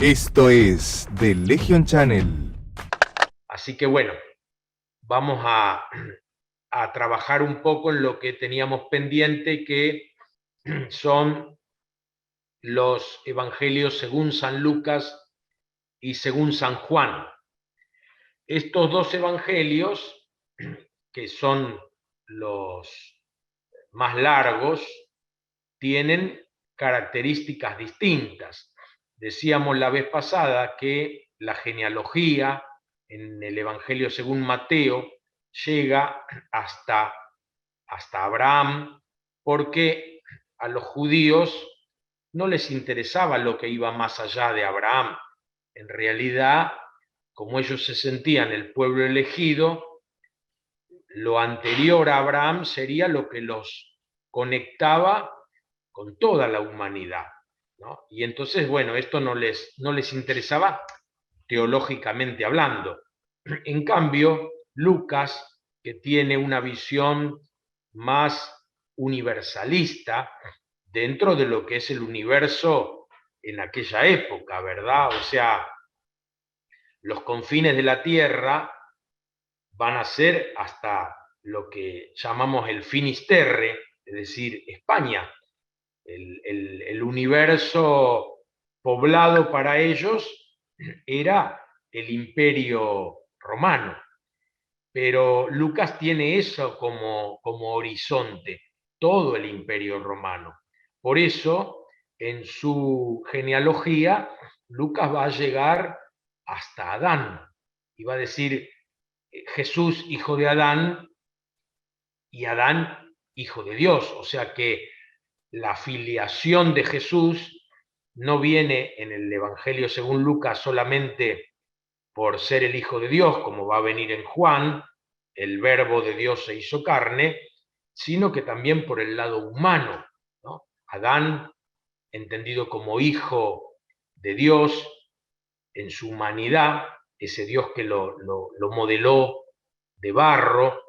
Esto es The Legion Channel. Así que bueno, vamos a trabajar un poco en lo que teníamos pendiente, que son los evangelios según San Lucas y según San Juan. Estos dos evangelios, que son los más largos, tienen características distintas. Decíamos la vez pasada que la genealogía en el Evangelio según Mateo llega hasta Abraham, porque a los judíos no les interesaba lo que iba más allá de Abraham. En realidad, como ellos se sentían el pueblo elegido, lo anterior a Abraham sería lo que los conectaba con toda la humanidad, ¿no? Y entonces, bueno, esto no les interesaba teológicamente hablando. En cambio, Lucas, que tiene una visión más universalista dentro de lo que es el universo en aquella época, ¿verdad? O sea, los confines de la Tierra van a ser hasta lo que llamamos el Finisterre, es decir, España. El universo poblado para ellos era el Imperio Romano. Pero Lucas tiene eso como horizonte, todo el Imperio Romano. Por eso, en su genealogía, Lucas va a llegar hasta Adán y va a decir Jesús, hijo de Adán, y Adán, hijo de Dios. O sea que la filiación de Jesús no viene en el Evangelio según Lucas solamente por ser el Hijo de Dios, como va a venir en Juan, el Verbo de Dios se hizo carne, sino que también por el lado humano, ¿no? Adán, entendido como hijo de Dios en su humanidad, ese Dios que lo modeló de barro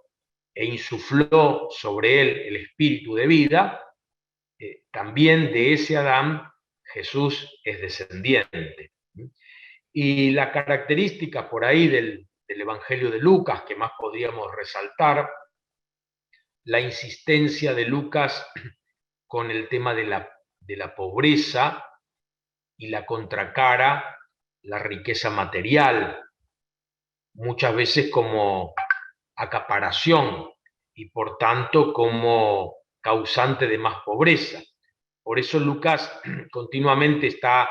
e insufló sobre él el espíritu de vida, también de ese Adán Jesús es descendiente. Y la característica por ahí del Evangelio de Lucas que más podríamos resaltar, la insistencia de Lucas con el tema de la pobreza y la contracara, la riqueza material, muchas veces como acaparación y por tanto como causante de más pobreza. Por eso Lucas continuamente está,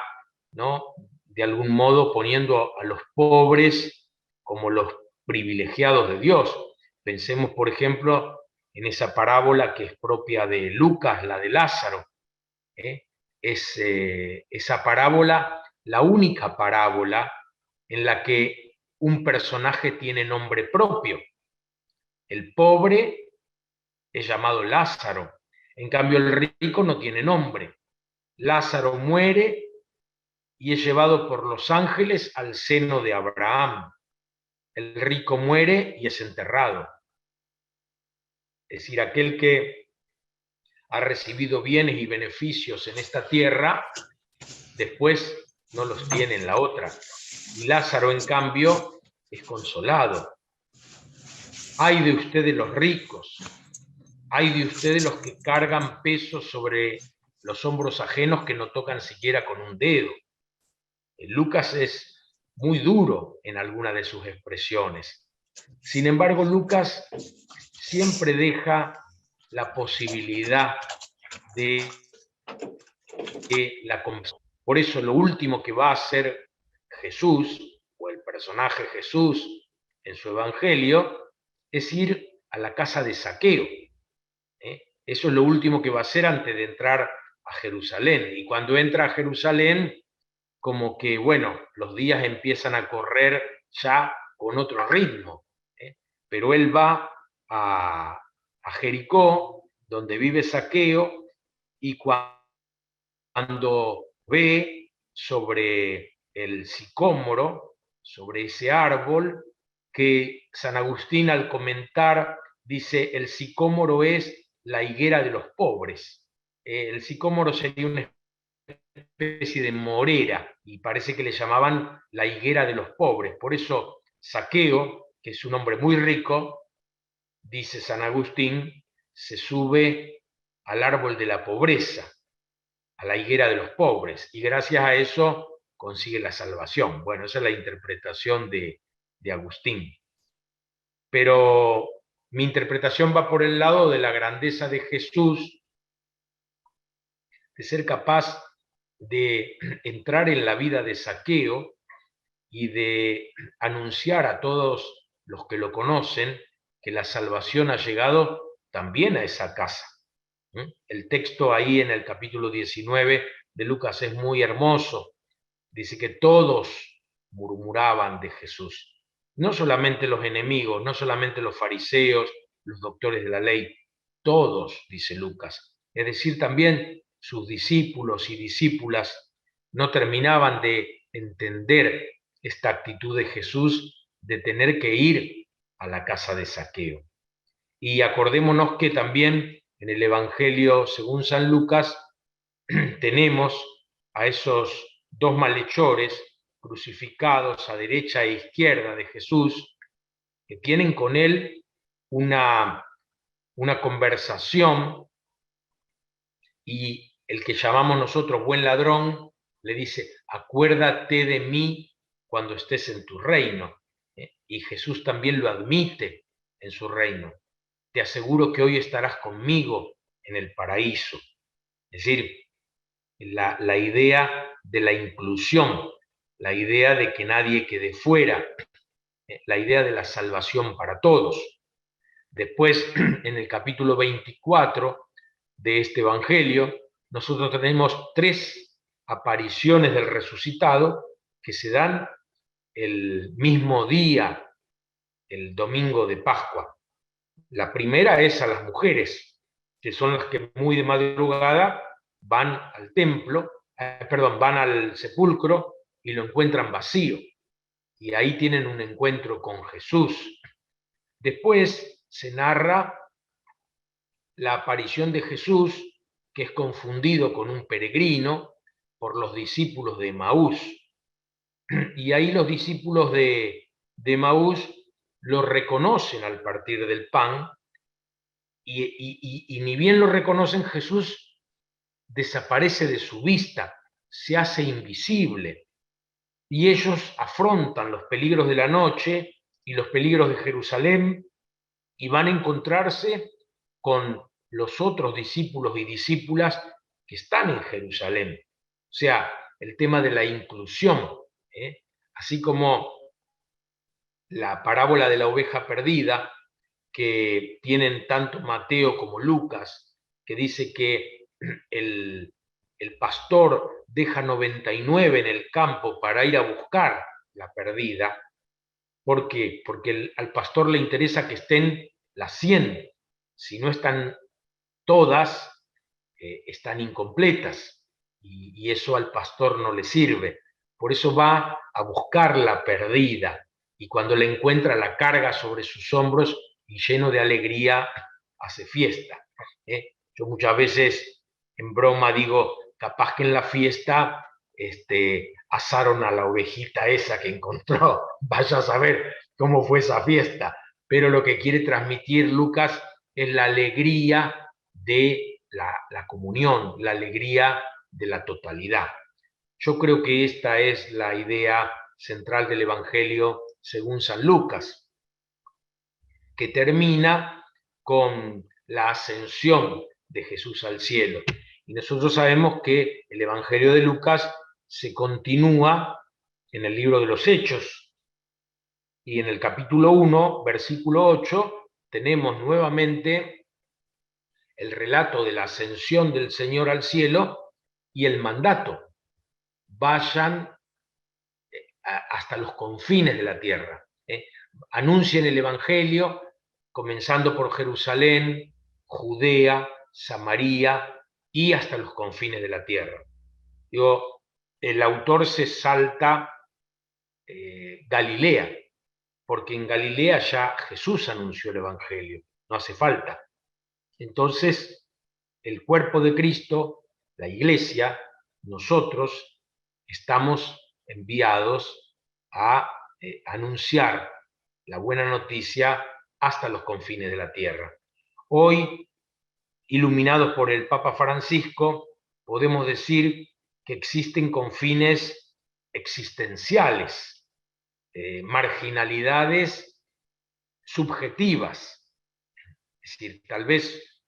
¿no?, de algún modo poniendo a los pobres como los privilegiados de Dios. Pensemos, por ejemplo, en esa parábola que es propia de Lucas, la de Lázaro. Es esa parábola, la única parábola en la que un personaje tiene nombre propio. El pobre es llamado Lázaro, en cambio el rico no tiene nombre. Lázaro muere y es llevado por los ángeles al seno de Abraham. El rico muere y es enterrado. Es decir, aquel que ha recibido bienes y beneficios en esta tierra, después no los tiene en la otra. Y Lázaro, en cambio, es consolado. Ay de ustedes los ricos, ay de ustedes los que cargan pesos sobre los hombros ajenos que no tocan siquiera con un dedo. Lucas es muy duro en alguna de sus expresiones. Sin embargo, Lucas siempre deja la posibilidad de la conversación. Por eso lo último que va a hacer Jesús, o el personaje Jesús en su evangelio, es ir a la casa de Zaqueo. Eso es lo último que va a hacer antes de entrar a Jerusalén. Y cuando entra a Jerusalén, como que, bueno, los días empiezan a correr ya con otro ritmo. Pero él va a Jericó, donde vive Zaqueo, y cuando ve sobre el sicómoro, sobre ese árbol, que San Agustín al comentar dice, el sicómoro es la higuera de los pobres. El sicómoro sería una especie de morera, y parece que le llamaban la higuera de los pobres. Por eso Zaqueo, que es un hombre muy rico, dice San Agustín, se sube al árbol de la pobreza, a la higuera de los pobres, y gracias a eso consigue la salvación. Bueno, esa es la interpretación de Agustín. Pero mi interpretación va por el lado de la grandeza de Jesús, de ser capaz de entrar en la vida de Zaqueo y de anunciar a todos los que lo conocen que la salvación ha llegado también a esa casa. El texto ahí en el capítulo 19 de Lucas es muy hermoso. Dice que todos murmuraban de Jesús. No solamente los enemigos, no solamente los fariseos, los doctores de la ley, todos, dice Lucas. Es decir, también sus discípulos y discípulas no terminaban de entender esta actitud de Jesús de tener que ir a la casa de Zaqueo. Y acordémonos que también en el Evangelio según San Lucas tenemos a esos dos malhechores crucificados a derecha e izquierda de Jesús, que tienen con él una conversación, y el que llamamos nosotros buen ladrón le dice: acuérdate de mí cuando estés en tu reino. Y Jesús también lo admite en su reino. Te aseguro que hoy estarás conmigo en el paraíso. Es decir, la idea de la inclusión, la idea de que nadie quede fuera, la idea de la salvación para todos. Después, en el capítulo 24 de este Evangelio, nosotros tenemos 3 apariciones del resucitado que se dan el mismo día, el domingo de Pascua. La primera es a las mujeres, que son las que muy de madrugada van al templo, van al sepulcro y lo encuentran vacío. Y ahí tienen un encuentro con Jesús. Después se narra la aparición de Jesús, que es confundido con un peregrino por los discípulos de Emaús. Y ahí los discípulos de Emaús lo reconocen al partir del pan, y ni bien lo reconocen, Jesús desaparece de su vista, se hace invisible, y ellos afrontan los peligros de la noche y los peligros de Jerusalén, y van a encontrarse con los otros discípulos y discípulas que están en Jerusalén. O sea, el tema de la inclusión, así como la parábola de la oveja perdida, que tienen tanto Mateo como Lucas, que dice que el pastor deja 99 en el campo para ir a buscar la perdida. ¿Por qué? Porque al pastor le interesa que estén las 100. Si no están todas, están incompletas, y eso al pastor no le sirve. Por eso va a buscar la perdida, y cuando la encuentra la carga sobre sus hombros y lleno de alegría hace fiesta. Yo muchas veces en broma digo, capaz que en la fiesta asaron a la ovejita esa que encontró, vaya a saber cómo fue esa fiesta, pero lo que quiere transmitir Lucas es la alegría de la comunión, la alegría de la totalidad. Yo creo que esta es la idea central del Evangelio según San Lucas, que termina con la ascensión de Jesús al cielo. Y nosotros sabemos que el Evangelio de Lucas se continúa en el libro de los Hechos, y en el capítulo 1, versículo 8, tenemos nuevamente el relato de la ascensión del Señor al cielo y el mandato: vayan hasta los confines de la tierra. Anuncien el Evangelio, comenzando por Jerusalén, Judea, Samaria y hasta los confines de la tierra. El autor se salta Galilea, porque en Galilea ya Jesús anunció el Evangelio, no hace falta. Entonces, el cuerpo de Cristo, la iglesia, nosotros estamos enviados a anunciar la buena noticia hasta los confines de la tierra. Hoy, iluminados por el Papa Francisco, podemos decir que existen confines existenciales, marginalidades subjetivas. Es decir, tal vez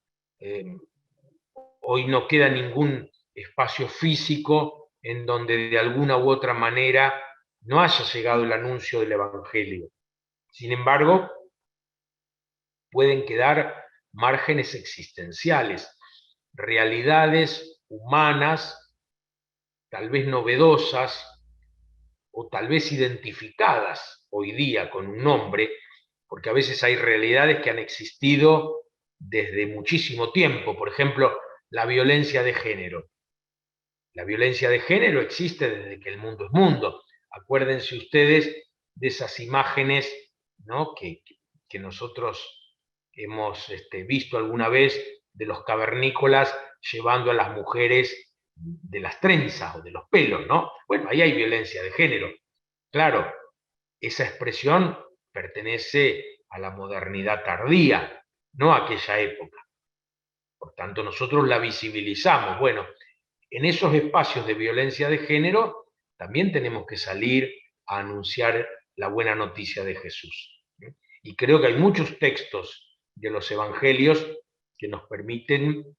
hoy no queda ningún espacio físico en donde de alguna u otra manera no haya llegado el anuncio del Evangelio. Sin embargo, pueden quedar márgenes existenciales, realidades humanas, tal vez novedosas, o tal vez identificadas hoy día con un nombre, porque a veces hay realidades que han existido desde muchísimo tiempo. Por ejemplo, la violencia de género. La violencia de género existe desde que el mundo es mundo. Acuérdense ustedes de esas imágenes, ¿no?, que nosotros hemos visto alguna vez de los cavernícolas llevando a las mujeres de las trenzas o de los pelos, ¿no? Bueno, ahí hay violencia de género. Claro, esa expresión pertenece a la modernidad tardía, no a aquella época. Por tanto, nosotros la visibilizamos. Bueno, en esos espacios de violencia de género también tenemos que salir a anunciar la buena noticia de Jesús. Y creo que hay muchos textos de los evangelios que nos permiten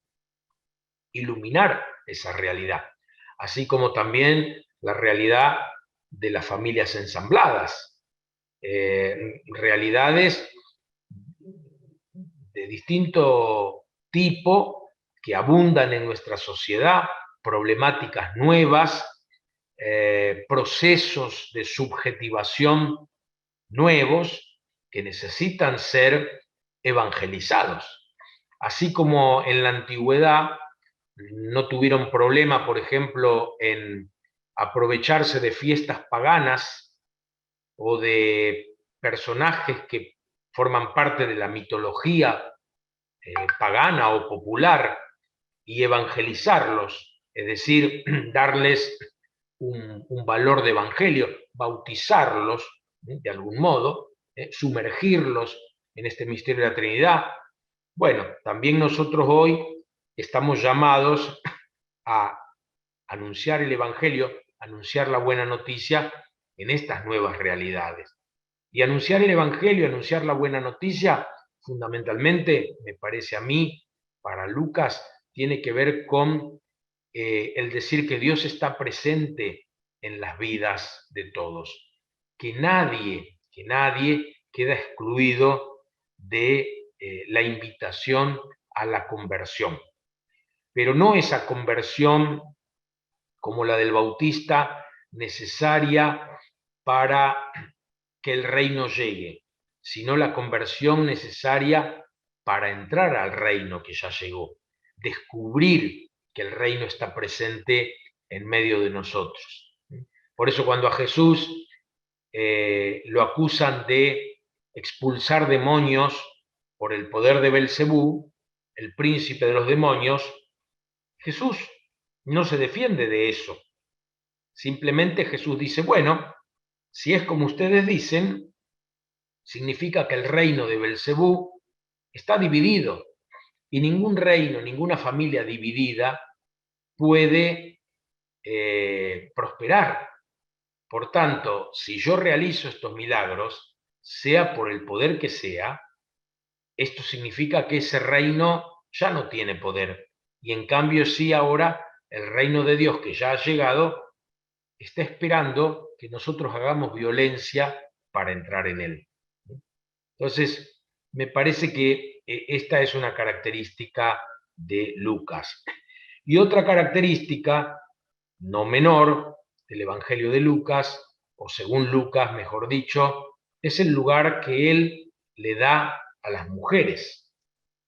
iluminar esa realidad, así como también la realidad de las familias ensambladas, realidades de distinto tipo que abundan en nuestra sociedad, problemáticas nuevas, procesos de subjetivación nuevos que necesitan ser evangelizados. Así como en la antigüedad no tuvieron problema, por ejemplo, en aprovecharse de fiestas paganas o de personajes que forman parte de la mitología pagana o popular y evangelizarlos, es decir, darles un valor de evangelio, bautizarlos de algún modo, sumergirlos en este misterio de la Trinidad. Bueno, también nosotros hoy estamos llamados a anunciar el Evangelio, anunciar la buena noticia en estas nuevas realidades. Y anunciar el Evangelio, anunciar la buena noticia, fundamentalmente, me parece a mí, para Lucas, tiene que ver con el decir que Dios está presente en las vidas de todos, que nadie queda excluido de la invitación a la conversión. Pero no esa conversión como la del Bautista, necesaria para que el reino llegue, sino la conversión necesaria para entrar al reino que ya llegó, descubrir que el reino está presente en medio de nosotros. Por eso cuando a Jesús lo acusan de expulsar demonios por el poder de Belcebú, el príncipe de los demonios, Jesús no se defiende de eso. Simplemente Jesús dice, bueno, si es como ustedes dicen, significa que el reino de Belcebú está dividido y ningún reino, ninguna familia dividida puede prosperar. Por tanto, si yo realizo estos milagros, sea por el poder que sea, esto significa que ese reino ya no tiene poder. Y en cambio sí ahora el reino de Dios que ya ha llegado está esperando que nosotros hagamos violencia para entrar en él. Entonces, me parece que esta es una característica de Lucas. Y otra característica, no menor, del Evangelio de Lucas, o según Lucas, mejor dicho, es el lugar que él le da a las mujeres.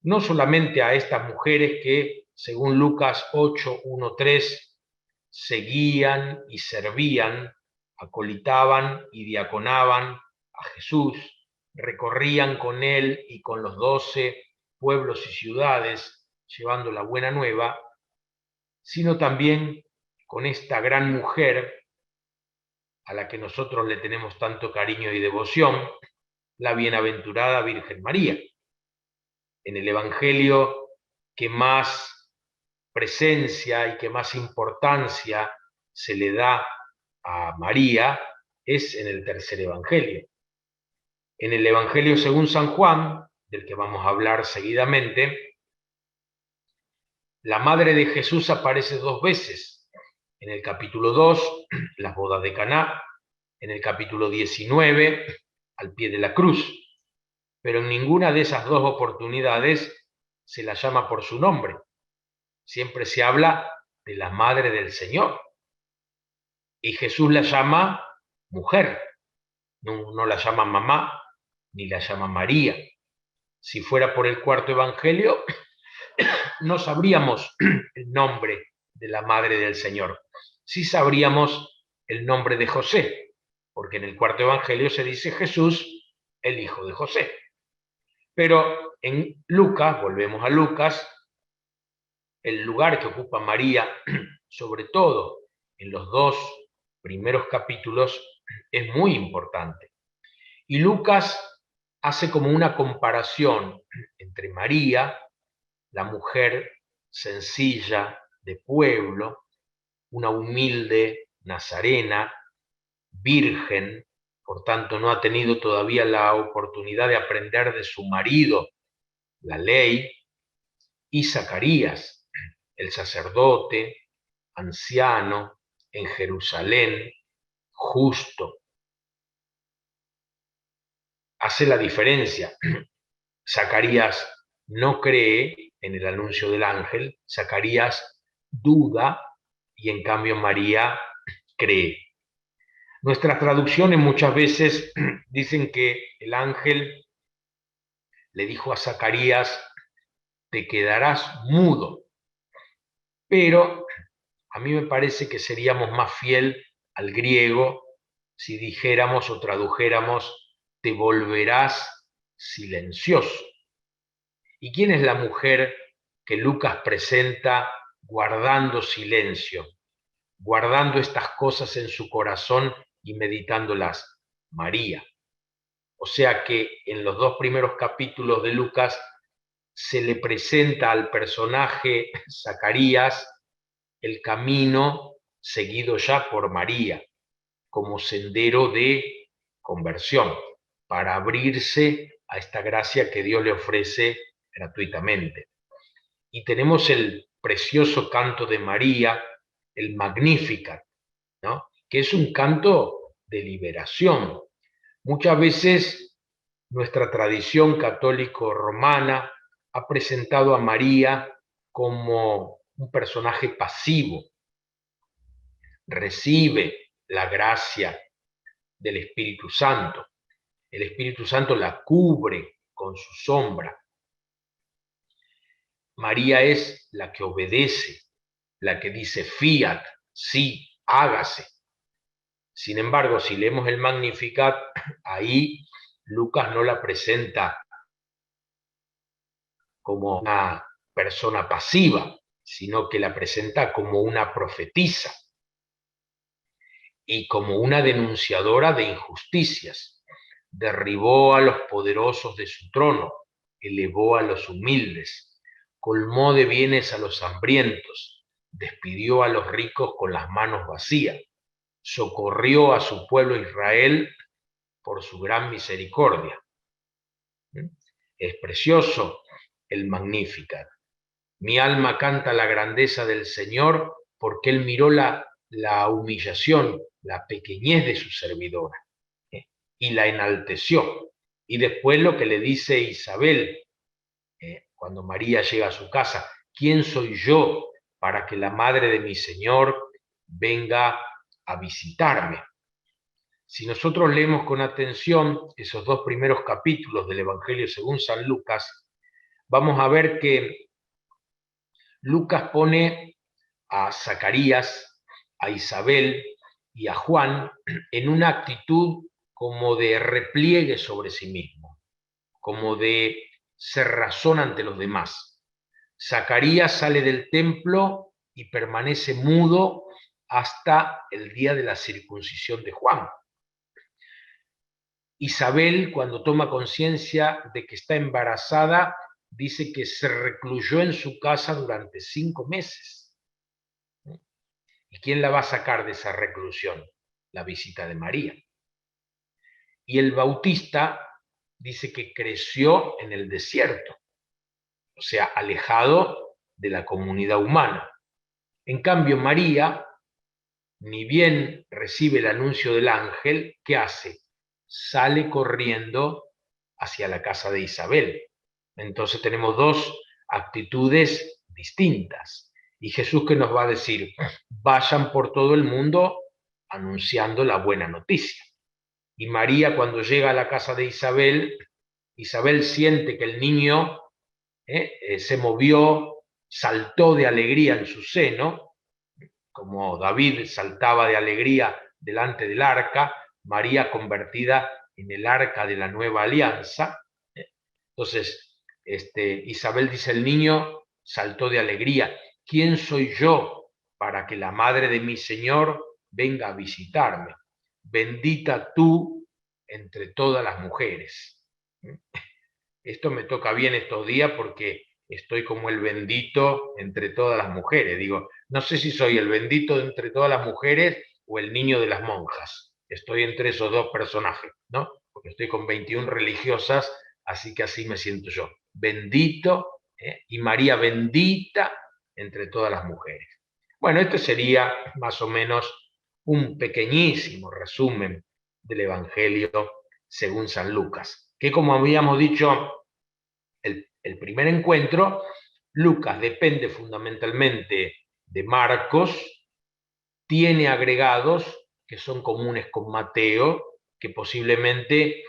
No solamente a estas mujeres que, según Lucas 8:1-3, seguían y servían, acolitaban y diaconaban a Jesús, recorrían con él y con los 12 pueblos y ciudades llevando la buena nueva, sino también con esta gran mujer a la que nosotros le tenemos tanto cariño y devoción, la bienaventurada Virgen María. En el Evangelio que más presencia y que más importancia se le da a María es en el tercer Evangelio. En el Evangelio según San Juan, del que vamos a hablar seguidamente, la madre de Jesús aparece 2 veces. En el capítulo 2, las bodas de Caná, en el capítulo 19, al pie de la cruz. Pero en ninguna de esas 2 oportunidades se la llama por su nombre. Siempre se habla de la madre del Señor. Y Jesús la llama mujer. No la llama mamá, ni la llama María. Si fuera por el cuarto evangelio, no sabríamos el nombre de la madre del Señor. Sí sabríamos el nombre de José, porque en el cuarto evangelio se dice Jesús, el hijo de José. Pero en Lucas, volvemos a Lucas, el lugar que ocupa María, sobre todo en los 2 primeros capítulos, es muy importante. Y Lucas hace como una comparación entre María, la mujer sencilla de pueblo, una humilde nazarena, virgen, por tanto no ha tenido todavía la oportunidad de aprender de su marido la ley, y Zacarías, el sacerdote, anciano, en Jerusalén, justo. Hace la diferencia. Zacarías no cree en el anuncio del ángel, Zacarías duda y en cambio María cree. Nuestras traducciones muchas veces dicen que el ángel le dijo a Zacarías, te quedarás mudo, pero a mí me parece que seríamos más fiel al griego si dijéramos o tradujéramos, te volverás silencioso. ¿Y quién es la mujer que Lucas presenta guardando silencio, guardando estas cosas en su corazón y meditándolas? María. O sea que en los 2 primeros capítulos de Lucas se le presenta al personaje Zacarías el camino seguido ya por María, como sendero de conversión, para abrirse a esta gracia que Dios le ofrece gratuitamente. Y tenemos el precioso canto de María, el Magnificat, ¿no? Que es un canto de liberación. Muchas veces nuestra tradición católico-romana ha presentado a María como un personaje pasivo. Recibe la gracia del Espíritu Santo. El Espíritu Santo la cubre con su sombra. María es la que obedece, la que dice fiat, sí, hágase. Sin embargo, si leemos el Magnificat, ahí Lucas no la presenta como una persona pasiva, sino que la presenta como una profetisa y como una denunciadora de injusticias. Derribó a los poderosos de su trono, elevó a los humildes, colmó de bienes a los hambrientos, despidió a los ricos con las manos vacías, socorrió a su pueblo Israel por su gran misericordia. Es precioso el Magnificat. Mi alma canta la grandeza del Señor porque Él miró la humillación, la pequeñez de su servidora y la enalteció. Y después lo que le dice Isabel, cuando María llega a su casa, ¿quién soy yo para que la madre de mi Señor venga a visitarme? Si nosotros leemos con atención esos 2 primeros capítulos del Evangelio según San Lucas, vamos a ver que Lucas pone a Zacarías, a Isabel y a Juan en una actitud como de repliegue sobre sí mismo, como de cerrazón ante los demás. Zacarías sale del templo y permanece mudo hasta el día de la circuncisión de Juan. Isabel, cuando toma conciencia de que está embarazada, dice que se recluyó en su casa durante 5 meses. ¿Y quién la va a sacar de esa reclusión? La visita de María. Y el Bautista dice que creció en el desierto, o sea, alejado de la comunidad humana. En cambio, María, ni bien recibe el anuncio del ángel, ¿qué hace? Sale corriendo hacia la casa de Isabel. Entonces tenemos dos actitudes distintas. Y Jesús, ¿qué nos va a decir? Vayan por todo el mundo anunciando la buena noticia. Y María, cuando llega a la casa de Isabel, Isabel siente que el niño se movió, saltó de alegría en su seno, como David saltaba de alegría delante del arca, María convertida en el arca de la nueva alianza. Entonces, Isabel dice, el niño saltó de alegría. ¿Quién soy yo para que la madre de mi Señor venga a visitarme? Bendita tú entre todas las mujeres. Esto me toca bien estos días porque estoy como el bendito entre todas las mujeres. Digo, no sé si soy el bendito entre todas las mujeres o el niño de las monjas. Estoy entre esos dos personajes, ¿no? Porque estoy con 21 religiosas, así que así me siento yo. Bendito, y María bendita entre todas las mujeres. Bueno, este sería más o menos un pequeñísimo resumen del Evangelio según San Lucas, que como habíamos dicho, el primer encuentro, Lucas depende fundamentalmente de Marcos, tiene agregados que son comunes con Mateo, que posiblemente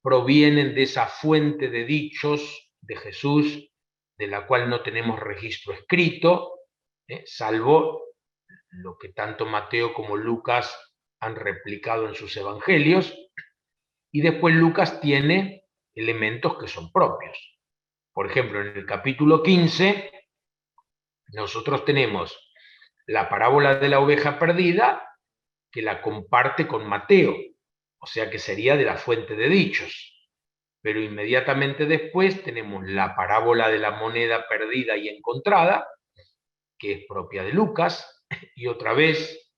provienen de esa fuente de dichos de Jesús, de la cual no tenemos registro escrito, salvo lo que tanto Mateo como Lucas han replicado en sus evangelios, y después Lucas tiene elementos que son propios. Por ejemplo, en el capítulo 15, nosotros tenemos la parábola de la oveja perdida, que la comparte con Mateo, o sea que sería de la fuente de dichos. Pero inmediatamente después tenemos la parábola de la moneda perdida y encontrada, que es propia de Lucas, y otra vez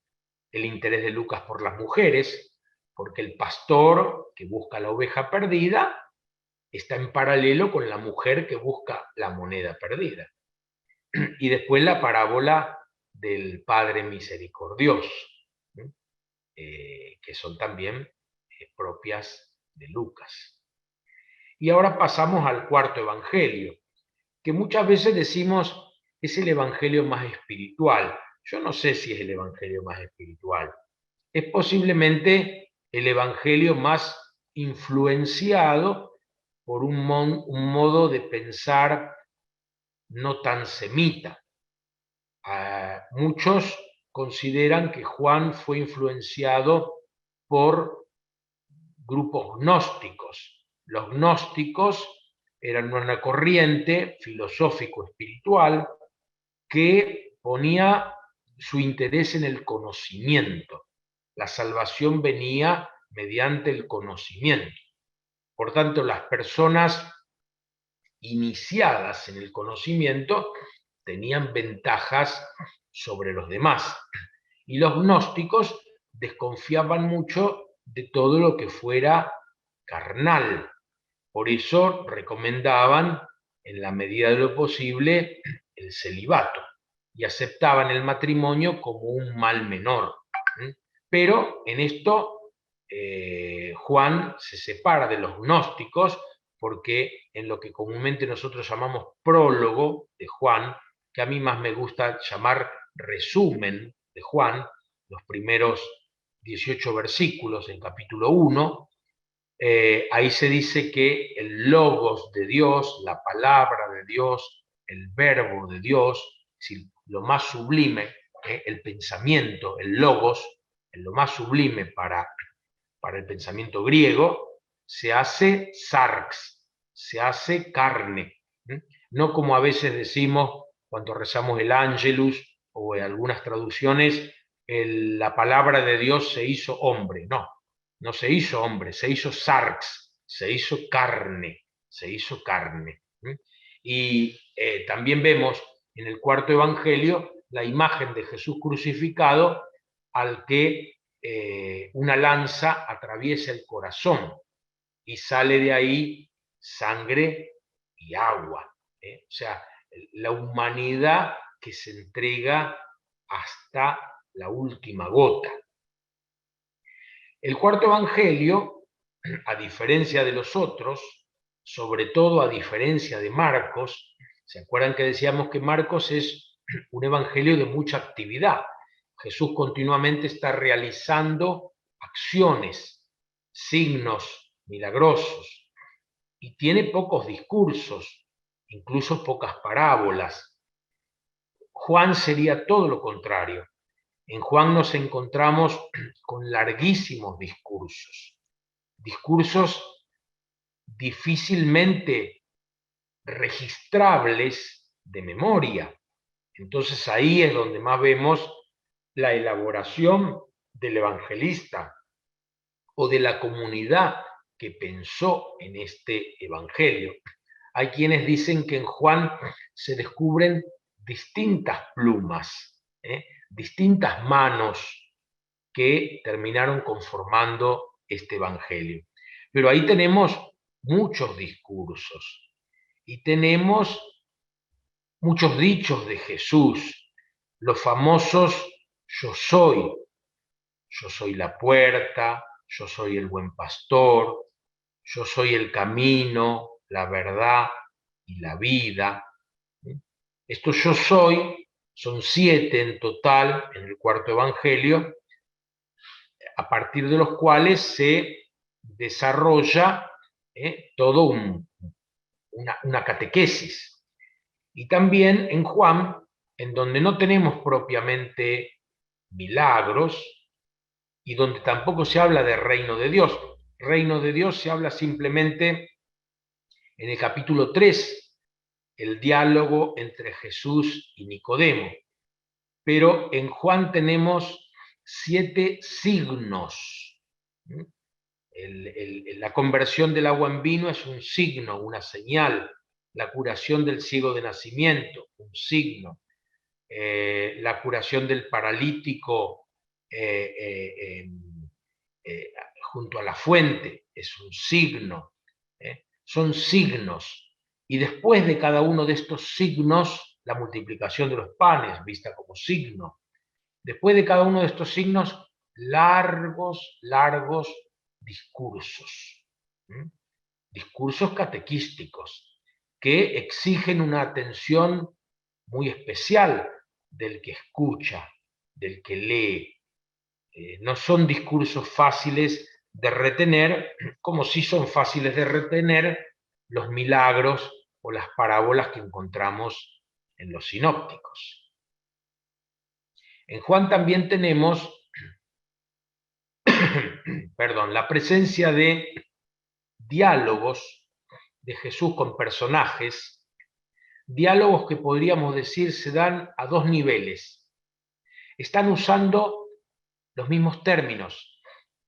el interés de Lucas por las mujeres, porque el pastor que busca la oveja perdida está en paralelo con la mujer que busca la moneda perdida. Y después la parábola del Padre Misericordioso, que son también propias de Lucas. Y ahora pasamos al cuarto evangelio, que muchas veces decimos es el evangelio más espiritual. Yo no sé si es el evangelio más espiritual. Es posiblemente el evangelio más influenciado por un modo de pensar no tan semita. Muchos consideran que Juan fue influenciado por grupos gnósticos. Los gnósticos eran una corriente filosófico-espiritual que ponía su interés en el conocimiento. La salvación venía mediante el conocimiento. Por tanto, las personas iniciadas en el conocimiento tenían ventajas sobre los demás. Y los gnósticos desconfiaban mucho de todo lo que fuera carnal. Por eso recomendaban, en la medida de lo posible, el celibato y aceptaban el matrimonio como un mal menor. Pero en esto Juan se separa de los gnósticos porque en lo que comúnmente nosotros llamamos prólogo de Juan, que a mí más me gusta llamar resumen de Juan, los primeros 18 versículos en capítulo 1, ahí se dice que el logos de Dios, la palabra de Dios, el verbo de Dios, es decir, lo más sublime, el pensamiento, el logos, lo más sublime para el pensamiento griego, se hace sarx, se hace carne. No como a veces decimos cuando rezamos el Ángelus o en algunas traducciones la palabra de Dios se hizo hombre. No, no se hizo hombre, se hizo sarx, se hizo carne, se hizo carne. Y también vemos en el cuarto evangelio la imagen de Jesús crucificado al que una lanza atraviesa el corazón y sale de ahí sangre y agua. O sea, la humanidad que se entrega hasta la última gota. El cuarto evangelio, a diferencia de los otros, sobre todo a diferencia de Marcos, ¿se acuerdan que decíamos que Marcos es un evangelio de mucha actividad? Jesús continuamente está realizando acciones, signos milagrosos, y tiene pocos discursos, incluso pocas parábolas. Juan sería todo lo contrario. En Juan nos encontramos con larguísimos discursos difícilmente registrables de memoria. Entonces ahí es donde más vemos la elaboración del evangelista o de la comunidad que pensó en este evangelio. Hay quienes dicen que en Juan se descubren distintas plumas, distintas manos que terminaron conformando este evangelio. Pero ahí tenemos muchos discursos y tenemos muchos dichos de Jesús, los famosos yo soy la puerta, yo soy el buen pastor, yo soy el camino, la verdad y la vida. Estos yo soy son 7 en total en el cuarto evangelio, a partir de los cuales se desarrolla todo una catequesis. Y también en Juan, en donde no tenemos propiamente milagros y donde tampoco se habla de reino de Dios. Reino de Dios se habla simplemente en el capítulo 3, el diálogo entre Jesús y Nicodemo. Pero en Juan tenemos 7 signos. La conversión del agua en vino es un signo, una señal. La curación del ciego de nacimiento, un signo. La curación del paralítico junto a la fuente es un signo. Son signos. Y después de cada uno de estos signos, la multiplicación de los panes, vista como signo. Después de cada uno de estos signos, largos discursos. Discursos catequísticos que exigen una atención muy especial del que escucha, del que lee. No son discursos fáciles de retener, como sí son fáciles de retener los milagros o las parábolas que encontramos en los sinópticos. En Juan también tenemos la presencia de diálogos de Jesús con personajes, diálogos que podríamos decir se dan a 2 niveles. Están usando los mismos términos,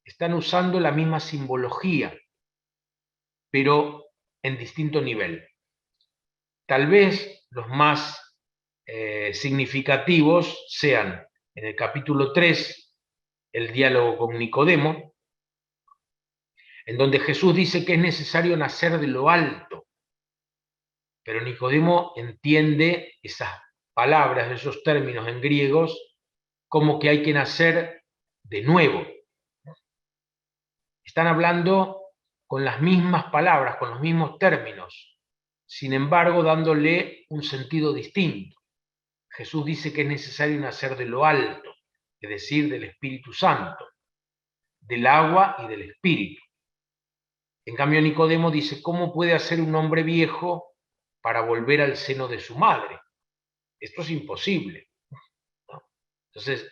están usando la misma simbología, pero en distinto nivel. Tal vez los más significativos sean en el capítulo 3, el diálogo con Nicodemo, en donde Jesús dice que es necesario nacer de lo alto, pero Nicodemo entiende esas palabras, esos términos en griegos, como que hay que nacer de nuevo. Están hablando con las mismas palabras, con los mismos términos, sin embargo dándole un sentido distinto. Jesús dice que es necesario nacer de lo alto, es decir, del Espíritu Santo, del agua y del Espíritu. En cambio, Nicodemo dice, ¿cómo puede hacer un hombre viejo para volver al seno de su madre? Esto es imposible, ¿no? Entonces,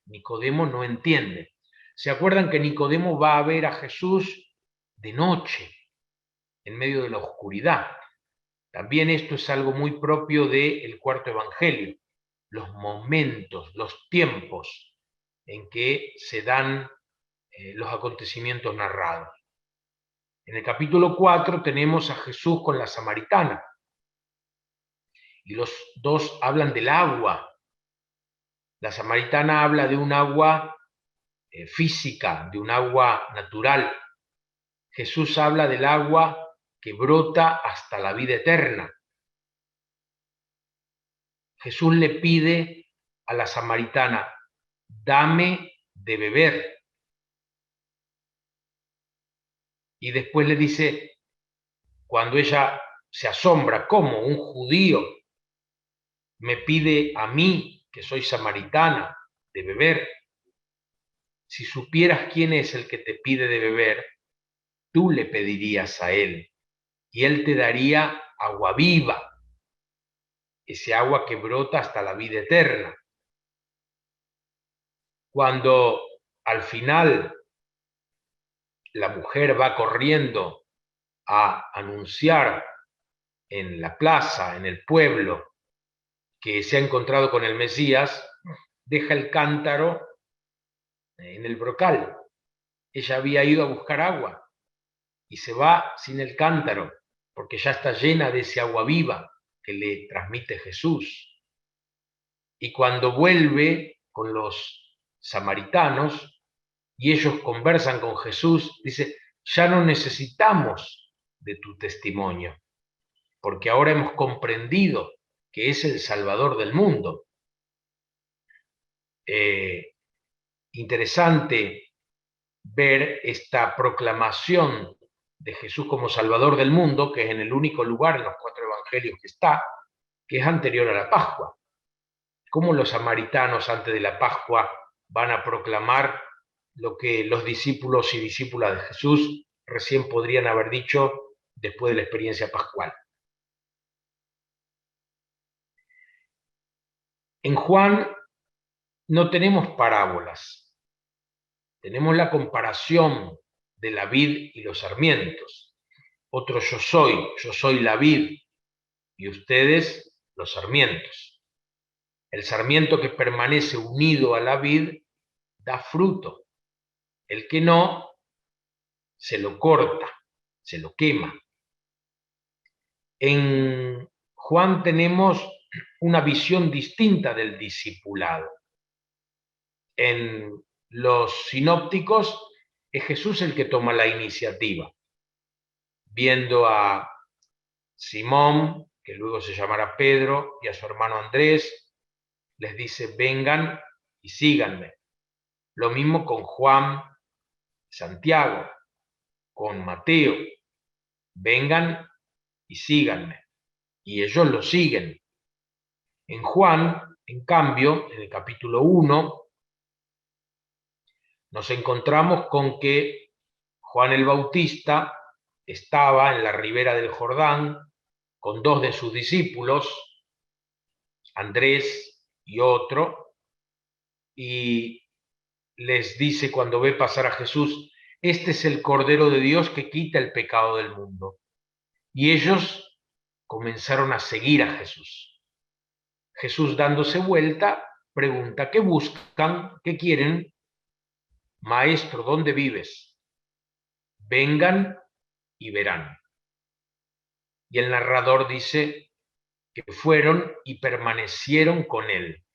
Nicodemo no entiende. ¿Se acuerdan que Nicodemo va a ver a Jesús de noche, en medio de la oscuridad? También esto es algo muy propio del cuarto evangelio. Los momentos, los tiempos en que se dan los acontecimientos narrados. En el capítulo 4 tenemos a Jesús con la samaritana, y los dos hablan del agua. La samaritana habla de un agua física, de un agua natural. Jesús habla del agua que brota hasta la vida eterna. Jesús le pide a la samaritana, dame de beber. Y después le dice, cuando ella se asombra, ¿cómo un judío me pide a mí, que soy samaritana, de beber? Si supieras quién es el que te pide de beber, tú le pedirías a él, y él te daría agua viva, ese agua que brota hasta la vida eterna. Cuando al final la mujer va corriendo a anunciar en la plaza, en el pueblo, que se ha encontrado con el Mesías, deja el cántaro en el brocal. Ella había ido a buscar agua y se va sin el cántaro, porque ya está llena de ese agua viva que le transmite Jesús. Y cuando vuelve con los samaritanos y ellos conversan con Jesús, dice, ya no necesitamos de tu testimonio, porque ahora hemos comprendido que es el Salvador del mundo. Interesante ver esta proclamación de Jesús como Salvador del mundo, que es en el único lugar en los 4 evangelios que está, que es anterior a la Pascua. ¿Cómo los samaritanos antes de la Pascua van a proclamar lo que los discípulos y discípulas de Jesús recién podrían haber dicho después de la experiencia pascual? En Juan no tenemos parábolas, tenemos la comparación de la vid y los sarmientos. Otro yo soy la vid y ustedes los sarmientos. El sarmiento que permanece unido a la vid da fruto. El que no, se lo corta, se lo quema. En Juan tenemos una visión distinta del discipulado. En los sinópticos es Jesús el que toma la iniciativa, viendo a Simón, que luego se llamará Pedro, y a su hermano Andrés, les dice, vengan y síganme. Lo mismo con Juan, Santiago, con Mateo, vengan y síganme. Y ellos lo siguen. En Juan, en cambio, en el capítulo 1, nos encontramos con que Juan el Bautista estaba en la ribera del Jordán con 2 de sus discípulos, Andrés y otro, y les dice cuando ve pasar a Jesús, este es el Cordero de Dios que quita el pecado del mundo. Y ellos comenzaron a seguir a Jesús. Jesús, dándose vuelta, pregunta, ¿qué buscan? ¿Qué quieren? Maestro, ¿dónde vives? Vengan y verán. Y el narrador dice que fueron y permanecieron con él,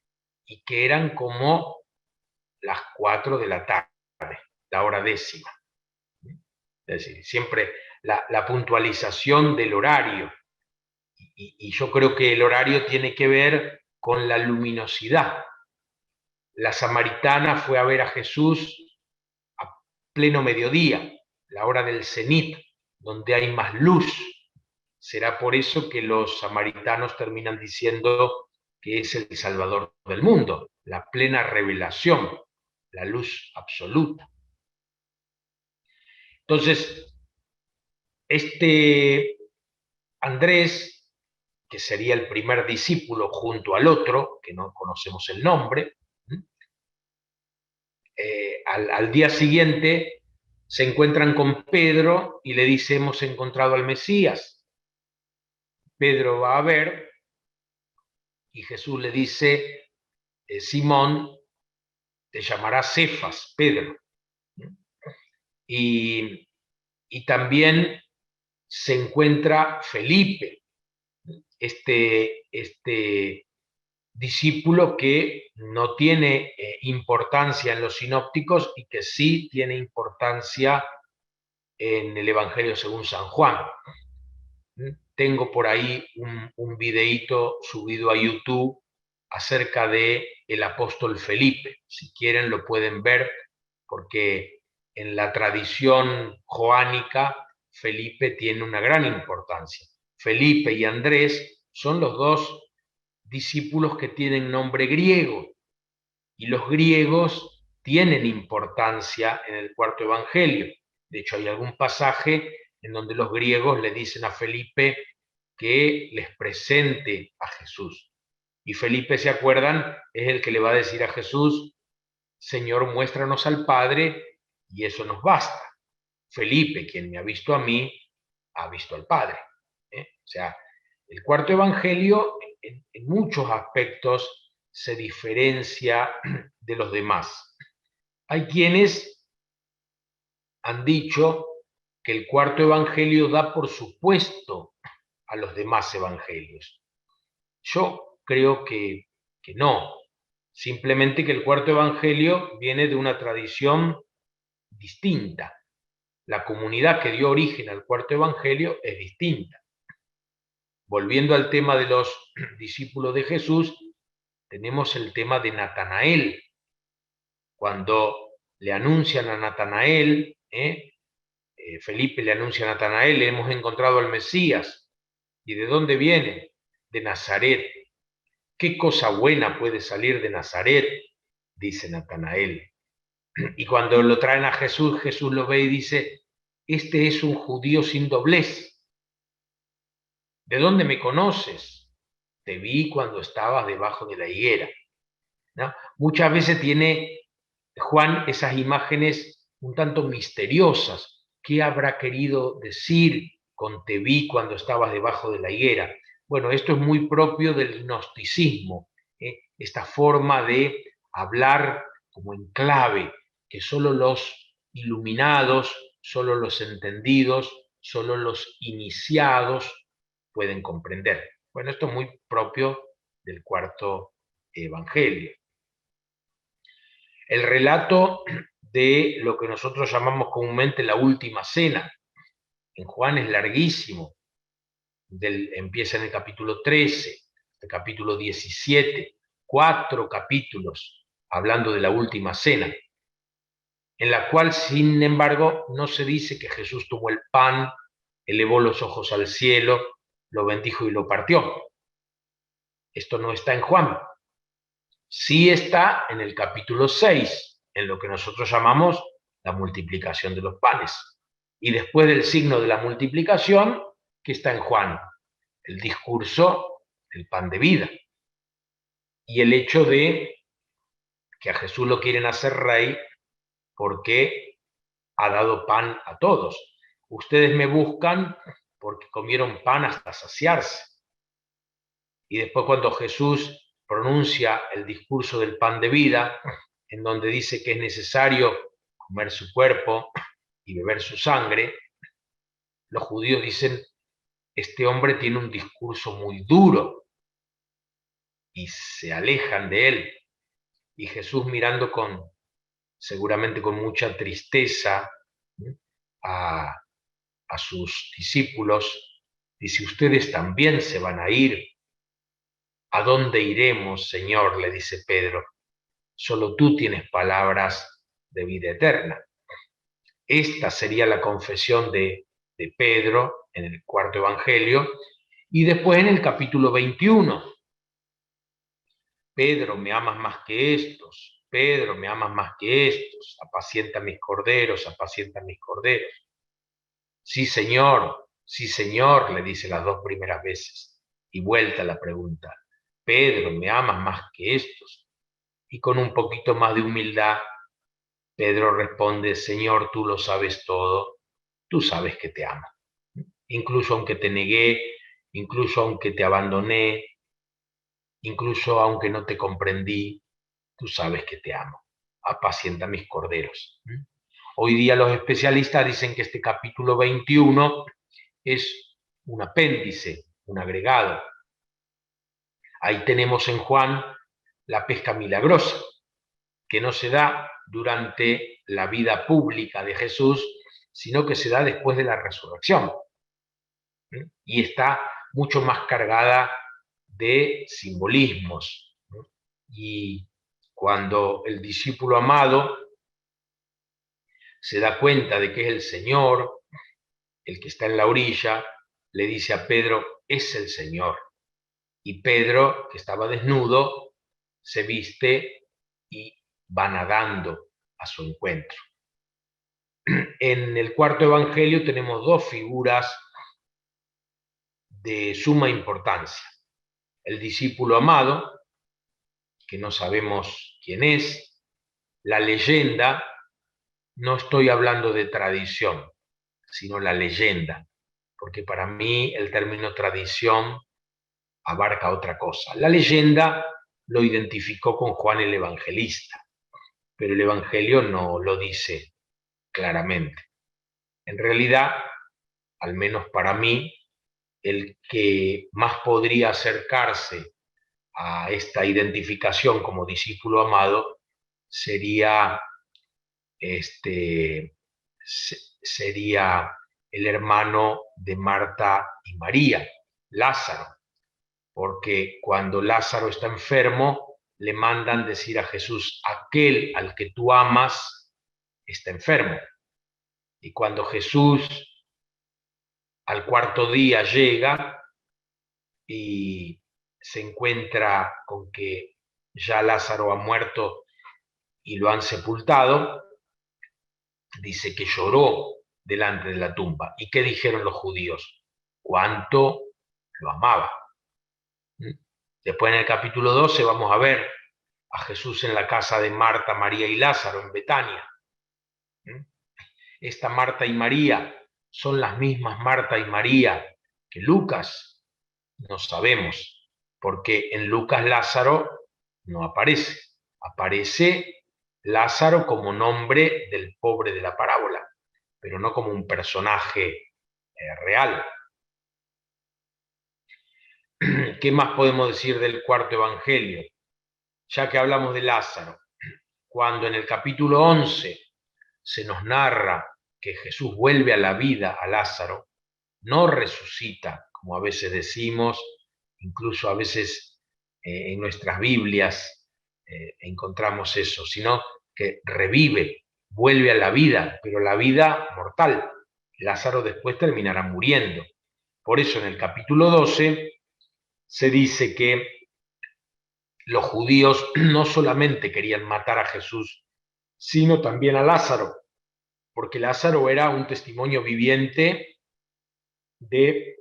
y que eran como las 4 de la tarde, la hora 10. Es decir, siempre la puntualización del horario. Y yo creo que el horario tiene que ver con la luminosidad. La samaritana fue a ver a Jesús a pleno mediodía, la hora del cenit, donde hay más luz. Será por eso que los samaritanos terminan diciendo que es el Salvador del mundo, la plena revelación, la luz absoluta. Entonces, este Andrés, que sería el primer discípulo junto al otro, que no conocemos el nombre, al día siguiente se encuentran con Pedro y le dice, hemos encontrado al Mesías. Pedro va a ver y Jesús le dice, Simón, te llamará Cefas, Pedro. Y también se encuentra Felipe, este discípulo que no tiene importancia en los sinópticos y que sí tiene importancia en el Evangelio según San Juan. Tengo por ahí un videíto subido a YouTube acerca de el apóstol Felipe. Si quieren lo pueden ver, porque en la tradición joánica Felipe tiene una gran importancia. Felipe y Andrés son los dos discípulos que tienen nombre griego, y los griegos tienen importancia en el cuarto evangelio. De hecho, hay algún pasaje en donde los griegos le dicen a Felipe que les presente a Jesús. Y Felipe, ¿se acuerdan? Es el que le va a decir a Jesús: Señor, muéstranos al Padre y eso nos basta. Felipe, quien me ha visto a mí, ha visto al Padre. O sea, el cuarto evangelio en muchos aspectos se diferencia de los demás. Hay quienes han dicho que el cuarto evangelio da por supuesto a los demás evangelios. Yo creo que no. Simplemente que el cuarto evangelio viene de una tradición distinta. La comunidad que dio origen al cuarto evangelio es distinta. Volviendo al tema de los discípulos de Jesús, tenemos el tema de Natanael. Cuando le anuncian a Natanael, Felipe le anuncia a Natanael: hemos encontrado al Mesías. ¿Y de dónde viene? De Nazaret. ¿Qué cosa buena puede salir de Nazaret?, dice Natanael. Y cuando lo traen a Jesús, Jesús lo ve y dice: este es un judío sin doblez. ¿De dónde me conoces? Te vi cuando estabas debajo de la higuera. ¿No? Muchas veces tiene Juan esas imágenes un tanto misteriosas. ¿Qué habrá querido decir con te vi cuando estabas debajo de la higuera? Bueno, esto es muy propio del gnosticismo, esta forma de hablar como en clave, que solo los iluminados, solo los entendidos, solo los iniciados pueden comprender. Bueno, esto es muy propio del cuarto evangelio. El relato de lo que nosotros llamamos comúnmente la última cena, en Juan es larguísimo. Empieza en el capítulo 13, el capítulo 17, 4 capítulos hablando de la última cena, en la cual, sin embargo, no se dice que Jesús tomó el pan, elevó los ojos al cielo, lo bendijo y lo partió. Esto no está en Juan. Sí está en el capítulo 6, en lo que nosotros llamamos la multiplicación de los panes. Y después del signo de la multiplicación, que está en Juan, el discurso del pan de vida. Y el hecho de que a Jesús lo quieren hacer rey porque ha dado pan a todos. Ustedes me buscan porque comieron pan hasta saciarse. Y después, cuando Jesús pronuncia el discurso del pan de vida, en donde dice que es necesario comer su cuerpo y beber su sangre, los judíos dicen: este hombre tiene un discurso muy duro, y se alejan de él. Y Jesús, mirando seguramente con mucha tristeza a sus discípulos, dice: ustedes también se van a ir. ¿A dónde iremos, Señor?, le dice Pedro. Solo tú tienes palabras de vida eterna. Esta sería la confesión de Pedro en el cuarto evangelio. Y después, en el capítulo 21, Pedro, me amas más que estos. Pedro, me amas más que estos. Apacienta mis corderos, apacienta mis corderos. Sí, Señor, le dice las 2 primeras veces. Y vuelta la pregunta: Pedro, ¿me amas más que estos? Y con un poquito más de humildad, Pedro responde: Señor, tú lo sabes todo, tú sabes que te amo. Incluso aunque te negué, incluso aunque te abandoné, incluso aunque no te comprendí, tú sabes que te amo. apacienta mis corderos. Hoy día los especialistas dicen que este capítulo 21 es un apéndice, un agregado. Ahí tenemos en Juan la pesca milagrosa, que no se da durante la vida pública de Jesús, sino que se da después de la resurrección. Y está mucho más cargada de simbolismos. Y cuando el discípulo amado se da cuenta de que es el Señor, el que está en la orilla, le dice a Pedro, es el Señor. Y Pedro, que estaba desnudo, se viste y va nadando a su encuentro. En el cuarto evangelio tenemos dos figuras de suma importancia. El discípulo amado, que no sabemos quién es, la leyenda, no estoy hablando de tradición, sino la leyenda, porque para mí el término tradición abarca otra cosa. La leyenda lo identificó con Juan el Evangelista, pero el Evangelio no lo dice claramente. En realidad, al menos para mí, el que más podría acercarse a esta identificación como discípulo amado sería el hermano de Marta y María, Lázaro, porque cuando Lázaro está enfermo, le mandan decir a Jesús, aquel al que tú amas está enfermo. Y cuando Jesús al cuarto día llega y se encuentra con que ya Lázaro ha muerto y lo han sepultado, dice que lloró delante de la tumba. ¿Y qué dijeron los judíos? Cuánto lo amaba. Después en el capítulo 12 vamos a ver a Jesús en la casa de Marta, María y Lázaro en Betania. Esta Marta y María son las mismas Marta y María que Lucas. No sabemos, porque en Lucas Lázaro no aparece. Aparece Lázaro como nombre del pobre de la parábola, pero no como un personaje real. ¿Qué más podemos decir del cuarto evangelio? Ya que hablamos de Lázaro, cuando en el capítulo 11 se nos narra que Jesús vuelve a la vida a Lázaro, no resucita, como a veces decimos, incluso a veces en nuestras Biblias encontramos eso, sino que revive, vuelve a la vida, pero la vida mortal. Lázaro después terminará muriendo. Por eso en el capítulo 12 se dice que los judíos no solamente querían matar a Jesús, sino también a Lázaro, porque Lázaro era un testimonio viviente de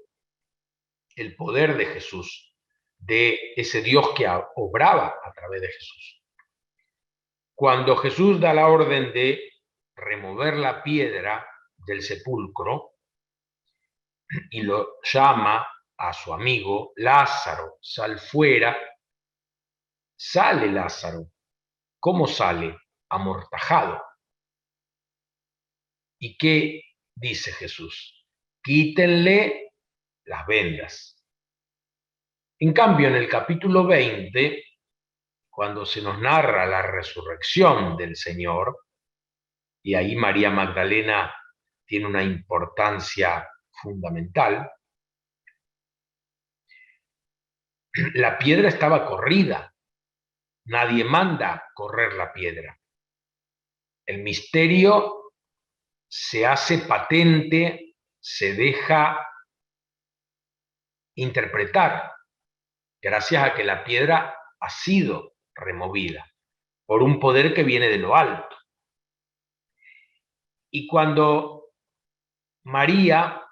el poder de Jesús, de ese Dios que obraba a través de Jesús. Cuando Jesús da la orden de remover la piedra del sepulcro y lo llama a su amigo Lázaro, sal fuera, sale Lázaro. ¿Cómo sale? Amortajado. ¿Y qué dice Jesús? Quítenle las vendas. En cambio, en el capítulo 20, cuando se nos narra la resurrección del Señor, y ahí María Magdalena tiene una importancia fundamental, la piedra estaba corrida. Nadie manda correr la piedra. El misterio se hace patente, se deja interpretar, gracias a que la piedra ha sido removida por un poder que viene de lo alto. Y cuando María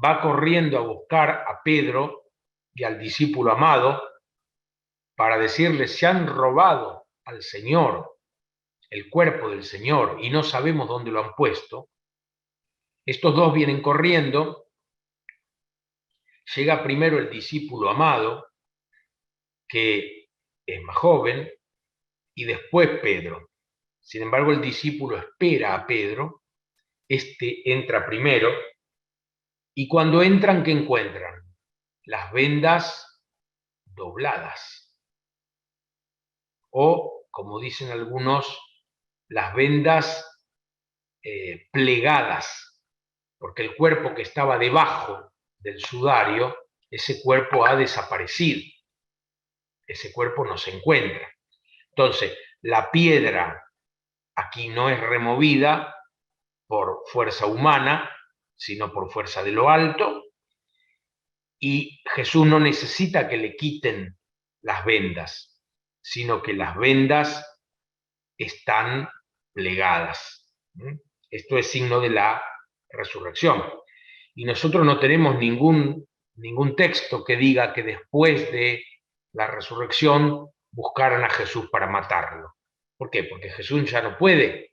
va corriendo a buscar a Pedro y al discípulo amado para decirles, se han robado al Señor, el cuerpo del Señor, y no sabemos dónde lo han puesto, estos dos vienen corriendo, llega primero el discípulo amado, que es más joven, y después Pedro. Sin embargo, el discípulo espera a Pedro, este entra primero, y cuando entran, ¿qué encuentran? Las vendas dobladas, o, como dicen algunos, las vendas plegadas, porque el cuerpo que estaba debajo del sudario, ese cuerpo ha desaparecido, ese cuerpo no se encuentra. Entonces, la piedra aquí no es removida por fuerza humana, sino por fuerza de lo alto, y Jesús no necesita que le quiten las vendas, sino que las vendas están plegadas. Esto es signo de la resurrección. Y nosotros no tenemos ningún texto que diga que después de la resurrección buscaran a Jesús para matarlo. ¿Por qué? Porque Jesús ya no puede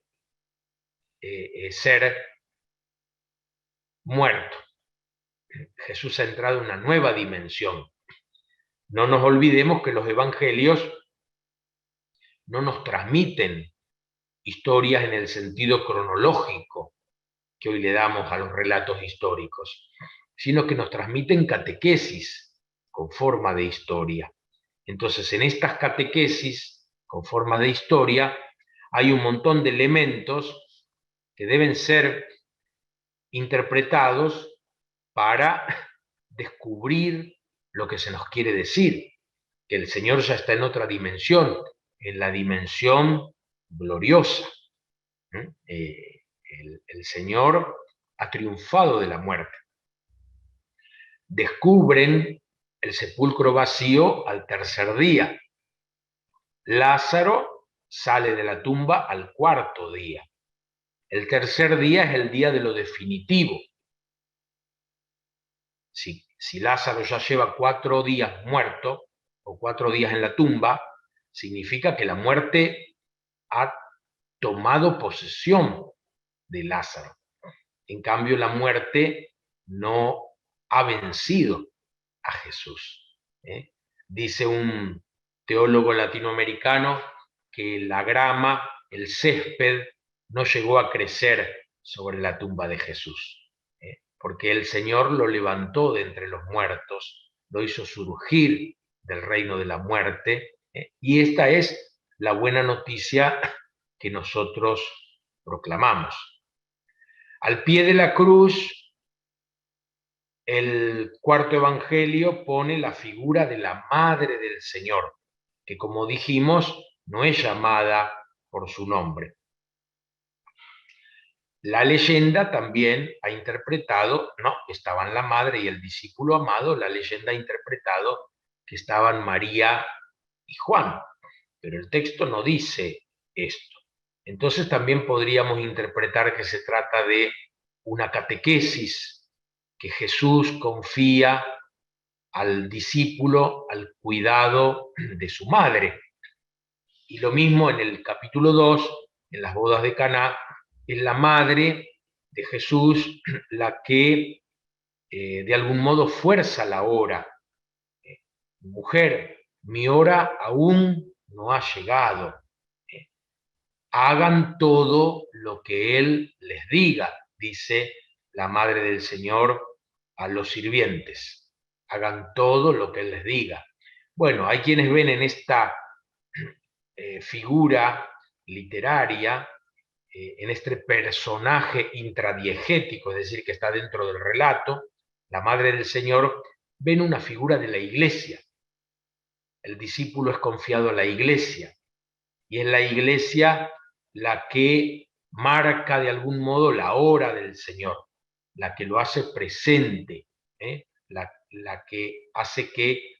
ser muerto. Jesús ha entrado en una nueva dimensión. No nos olvidemos que los evangelios no nos transmiten historias en el sentido cronológico que hoy le damos a los relatos históricos, sino que nos transmiten catequesis con forma de historia. Entonces, en estas catequesis con forma de historia hay un montón de elementos que deben ser interpretados para descubrir lo que se nos quiere decir, que el Señor ya está en otra dimensión, en la dimensión gloriosa. El Señor ha triunfado de la muerte. Descubren el sepulcro vacío al tercer día. Lázaro sale de la tumba al cuarto día. El tercer día es el día de lo definitivo. Si Lázaro ya lleva 4 días muerto, o 4 días en la tumba, significa que la muerte ha tomado posesión de Lázaro. En cambio, la muerte no ha vencido a Jesús. Dice un teólogo latinoamericano que la grama, el césped, no llegó a crecer sobre la tumba de Jesús, porque el Señor lo levantó de entre los muertos, lo hizo surgir del reino de la muerte, y esta es la buena noticia que nosotros proclamamos. Al pie de la cruz, el cuarto evangelio pone la figura de la madre del Señor, que, como dijimos, no es llamada por su nombre. La leyenda también ha interpretado, no, estaban la madre y el discípulo amado, la leyenda ha interpretado que estaban María y Juan, pero el texto no dice esto. Entonces también podríamos interpretar que se trata de una catequesis que Jesús confía al discípulo al cuidado de su madre. Y lo mismo en el capítulo 2, en las bodas de Caná, es la madre de Jesús la que de algún modo fuerza la hora. Mujer, mi hora aún no ha llegado. Hagan todo lo que Él les diga, dice la Madre del Señor a los sirvientes. Hagan todo lo que Él les diga. Bueno, hay quienes ven en esta figura literaria, en este personaje intradiegético, es decir, que está dentro del relato, la Madre del Señor, ven una figura de la Iglesia. El discípulo es confiado a la Iglesia, y es la Iglesia la que marca de algún modo la hora del Señor, la que lo hace presente, la que hace que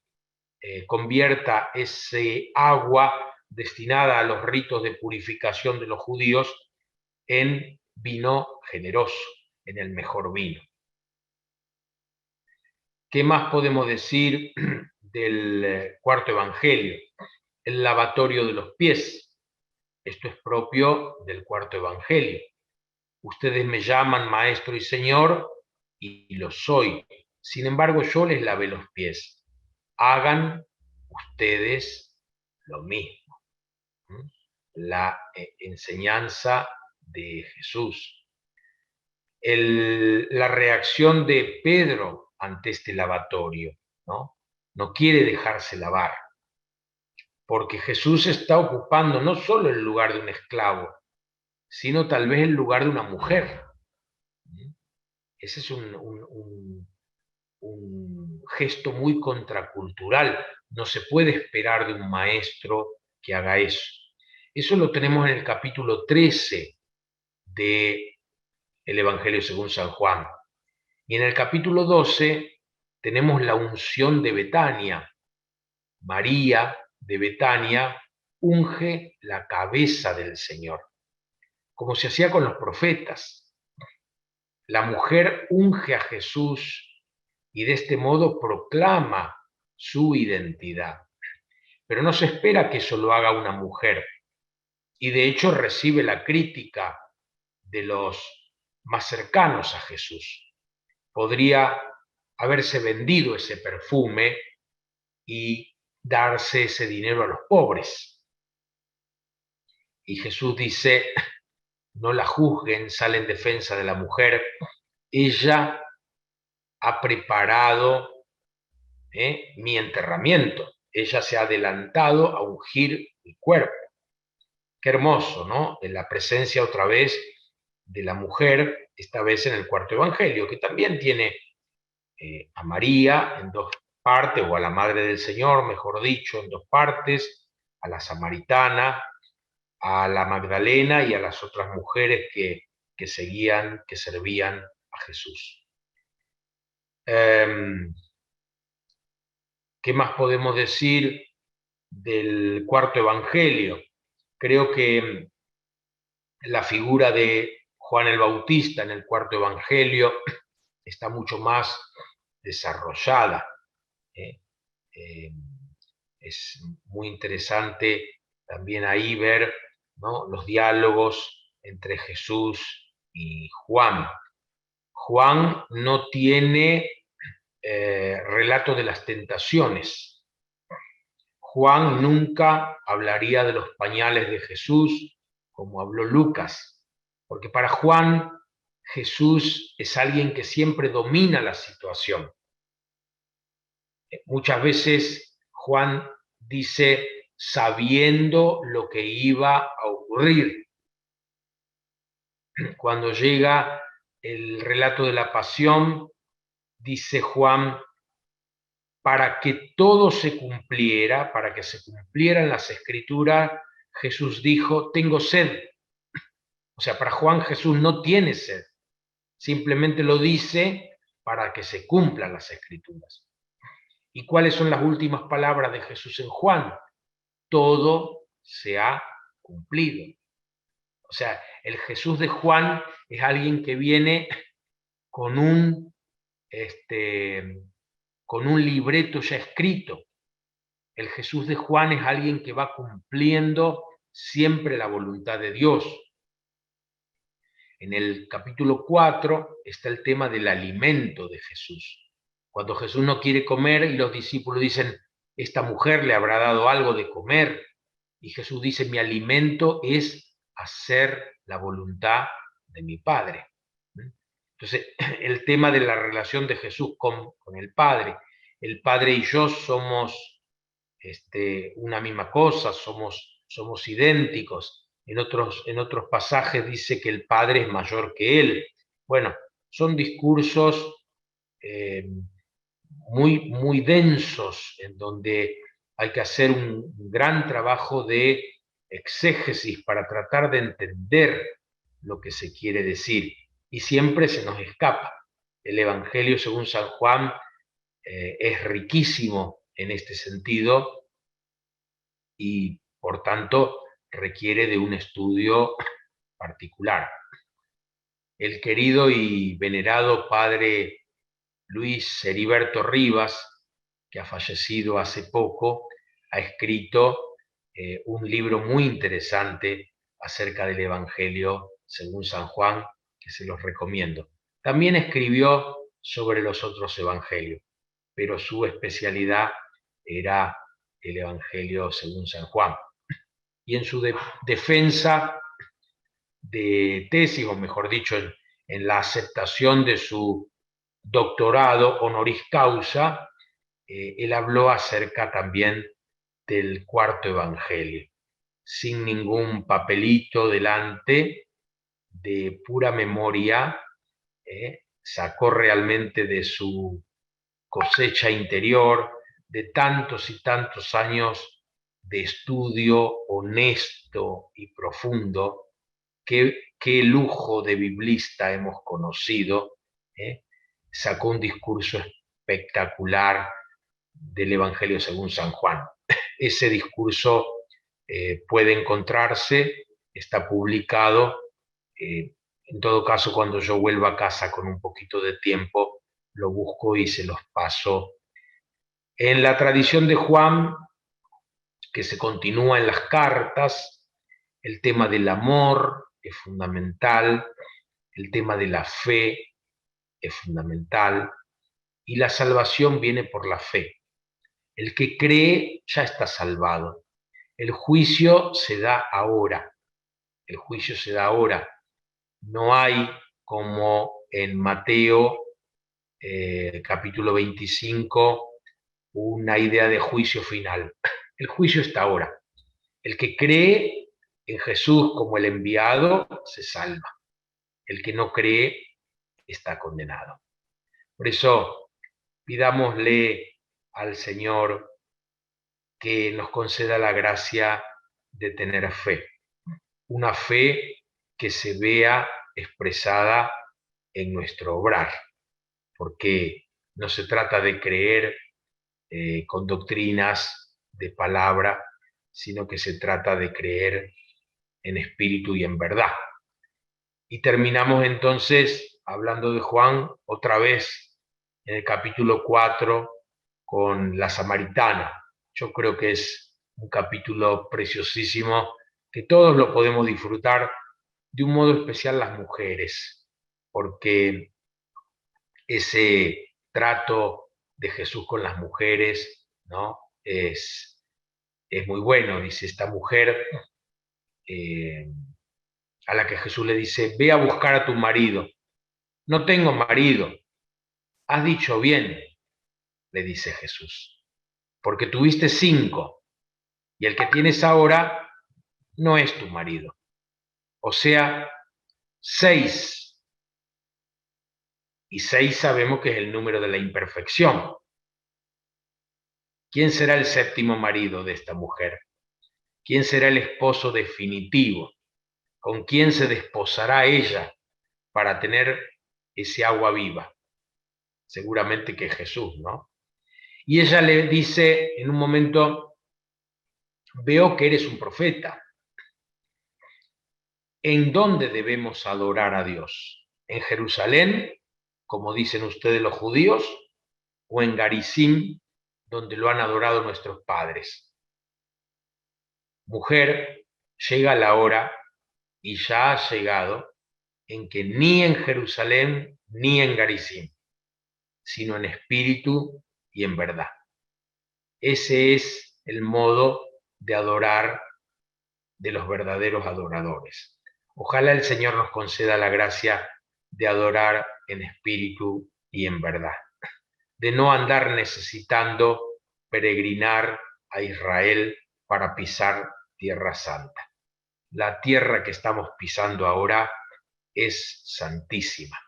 convierta ese agua destinada a los ritos de purificación de los judíos en vino generoso, en el mejor vino. ¿Qué más podemos decir del cuarto evangelio? El lavatorio de los pies. Esto es propio del cuarto evangelio. Ustedes me llaman maestro y señor, y lo soy. Sin embargo, yo les lavé los pies. Hagan ustedes lo mismo. la enseñanza de Jesús. La reacción de Pedro ante este lavatorio, ¿no? No quiere dejarse lavar, porque Jesús está ocupando no solo el lugar de un esclavo, sino tal vez el lugar de una mujer. Ese es un gesto muy contracultural. No se puede esperar de un maestro que haga eso. Eso lo tenemos en el capítulo 13 del Evangelio según San Juan. Y en el capítulo 12 tenemos la unción de Betania. María de Betania unge la cabeza del Señor, como se hacía con los profetas. La mujer unge a Jesús y de este modo proclama su identidad. Pero no se espera que eso lo haga una mujer. Y de hecho recibe la crítica de los más cercanos a Jesús. Podría haberse vendido ese perfume y darse ese dinero a los pobres. Y Jesús dice, no la juzguen, sale en defensa de la mujer. Ella ha preparado mi enterramiento. Ella se ha adelantado a ungir mi cuerpo. Qué hermoso, ¿no? En la presencia otra vez de la mujer, esta vez en el cuarto evangelio, que también tiene a María en dos partes, o a la Madre del Señor, mejor dicho, en dos partes, a la samaritana, a la Magdalena y a las otras mujeres que seguían, que servían a Jesús. ¿Qué más podemos decir del cuarto evangelio? Creo que la figura de Juan el Bautista en el cuarto evangelio está mucho más desarrollada. Es muy interesante también ahí ver, ¿no?, los diálogos entre Jesús y Juan. Juan no tiene relato de las tentaciones. Juan nunca hablaría de los pañales de Jesús como habló Lucas, porque para Juan Jesús es alguien que siempre domina la situación. Muchas veces Juan dice sabiendo lo que iba a ocurrir. Cuando llega el relato de la pasión, dice Juan, para que todo se cumpliera, para que se cumplieran las escrituras, Jesús dijo, tengo sed. O sea, para Juan Jesús no tiene sed, simplemente lo dice para que se cumplan las escrituras. ¿Y cuáles son las últimas palabras de Jesús en Juan? Todo se ha cumplido. O sea, el Jesús de Juan es alguien que viene con un libreto ya escrito. El Jesús de Juan es alguien que va cumpliendo siempre la voluntad de Dios. En el capítulo 4 está el tema del alimento de Jesús. Cuando Jesús no quiere comer y los discípulos dicen, esta mujer le habrá dado algo de comer. Y Jesús dice, mi alimento es hacer la voluntad de mi Padre. Entonces, el tema de la relación de Jesús con el Padre y yo somos una misma cosa, somos idénticos. En otros pasajes dice que el Padre es mayor que Él. Bueno, son discursos muy, muy densos, en donde hay que hacer un gran trabajo de exégesis para tratar de entender lo que se quiere decir. Y siempre se nos escapa. El Evangelio según San Juan es riquísimo en este sentido y, por tanto, requiere de un estudio particular. El querido y venerado padre Luis Heriberto Rivas, que ha fallecido hace poco, ha escrito un libro muy interesante acerca del Evangelio según San Juan, que se los recomiendo. También escribió sobre los otros evangelios, pero su especialidad era el Evangelio según San Juan. y en su defensa de tesis, o mejor dicho, en la aceptación de su doctorado honoris causa, él habló acerca también del cuarto evangelio, sin ningún papelito delante, de pura memoria, sacó realmente de su cosecha interior, de tantos y tantos años de estudio honesto y profundo. Qué lujo de biblista hemos conocido, ¿eh? Sacó un discurso espectacular del Evangelio según San Juan. Ese discurso puede encontrarse, está publicado. En todo caso, cuando yo vuelva a casa con un poquito de tiempo, lo busco y se los paso. En la tradición de Juan, que se continúa en las cartas, el tema del amor es fundamental, el tema de la fe es fundamental, y la salvación viene por la fe. El que cree ya está salvado. El juicio se da ahora. El juicio se da ahora. No hay, como en Mateo capítulo 25, una idea de juicio final. El juicio está ahora. El que cree en Jesús como el enviado se salva. El que no cree está condenado. Por eso pidámosle al Señor que nos conceda la gracia de tener fe. Una fe que se vea expresada en nuestro obrar, porque no se trata de creer con doctrinas de palabra, sino que se trata de creer en espíritu y en verdad. Y terminamos entonces hablando de Juan otra vez en el capítulo 4 con la samaritana. Yo creo que es un capítulo preciosísimo que todos lo podemos disfrutar, de un modo especial las mujeres, porque ese trato de Jesús con las mujeres, ¿no? Es muy bueno. Dice esta mujer a la que Jesús le dice: ve a buscar a tu marido. No tengo marido. Has dicho bien, le dice Jesús, porque tuviste 5 y el que tienes ahora no es tu marido. O sea, 6. Y 6 sabemos que es el número de la imperfección. ¿Quién será el 7º marido de esta mujer? ¿Quién será el esposo definitivo? ¿Con quién se desposará ella para tener ese agua viva? Seguramente que Jesús, ¿no? Y ella le dice en un momento: veo que eres un profeta. ¿En dónde debemos adorar a Dios? ¿En Jerusalén, como dicen ustedes los judíos, o en Garizim, donde lo han adorado nuestros padres? Mujer, llega la hora, y ya ha llegado, en que ni en Jerusalén ni en Garizim, sino en espíritu y en verdad. Ese es el modo de adorar de los verdaderos adoradores. Ojalá el Señor nos conceda la gracia de adorar en espíritu y en verdad, de no andar necesitando peregrinar a Israel para pisar Tierra Santa. La tierra que estamos pisando ahora es santísima.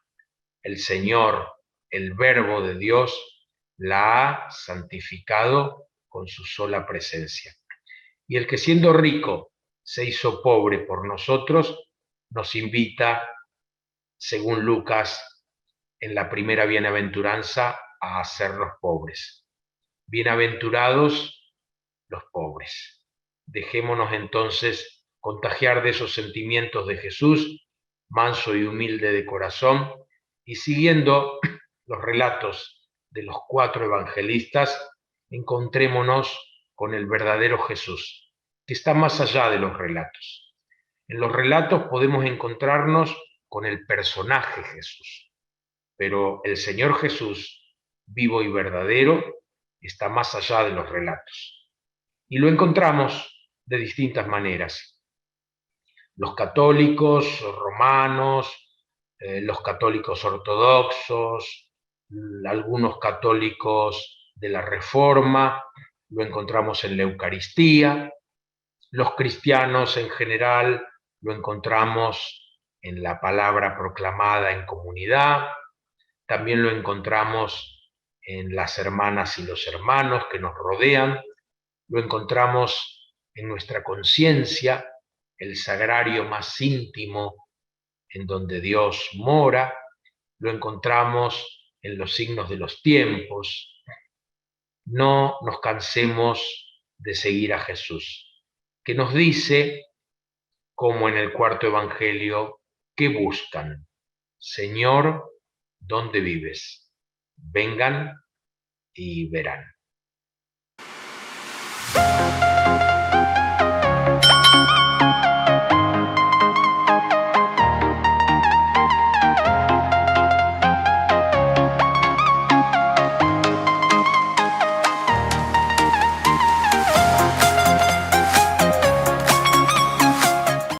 El Señor, el Verbo de Dios, la ha santificado con su sola presencia. Y el que siendo rico se hizo pobre por nosotros, nos invita, según Lucas, en la primera bienaventuranza, a hacernos pobres. Bienaventurados los pobres. Dejémonos entonces contagiar de esos sentimientos de Jesús, manso y humilde de corazón, y siguiendo los relatos de los 4 evangelistas, encontrémonos con el verdadero Jesús, que está más allá de los relatos. En los relatos podemos encontrarnos con el personaje Jesús, pero el Señor Jesús, vivo y verdadero, está más allá de los relatos. Y lo encontramos de distintas maneras. Los católicos romanos, los católicos ortodoxos, algunos católicos de la Reforma, lo encontramos en la Eucaristía. Los cristianos en general lo encontramos en la palabra proclamada en comunidad. También lo encontramos en las hermanas y los hermanos que nos rodean. Lo encontramos en nuestra conciencia, el sagrario más íntimo en donde Dios mora. Lo encontramos en los signos de los tiempos. No nos cansemos de seguir a Jesús, que nos dice, como en el cuarto evangelio, que buscan: Señor, ¿dónde vives? Vengan y verán.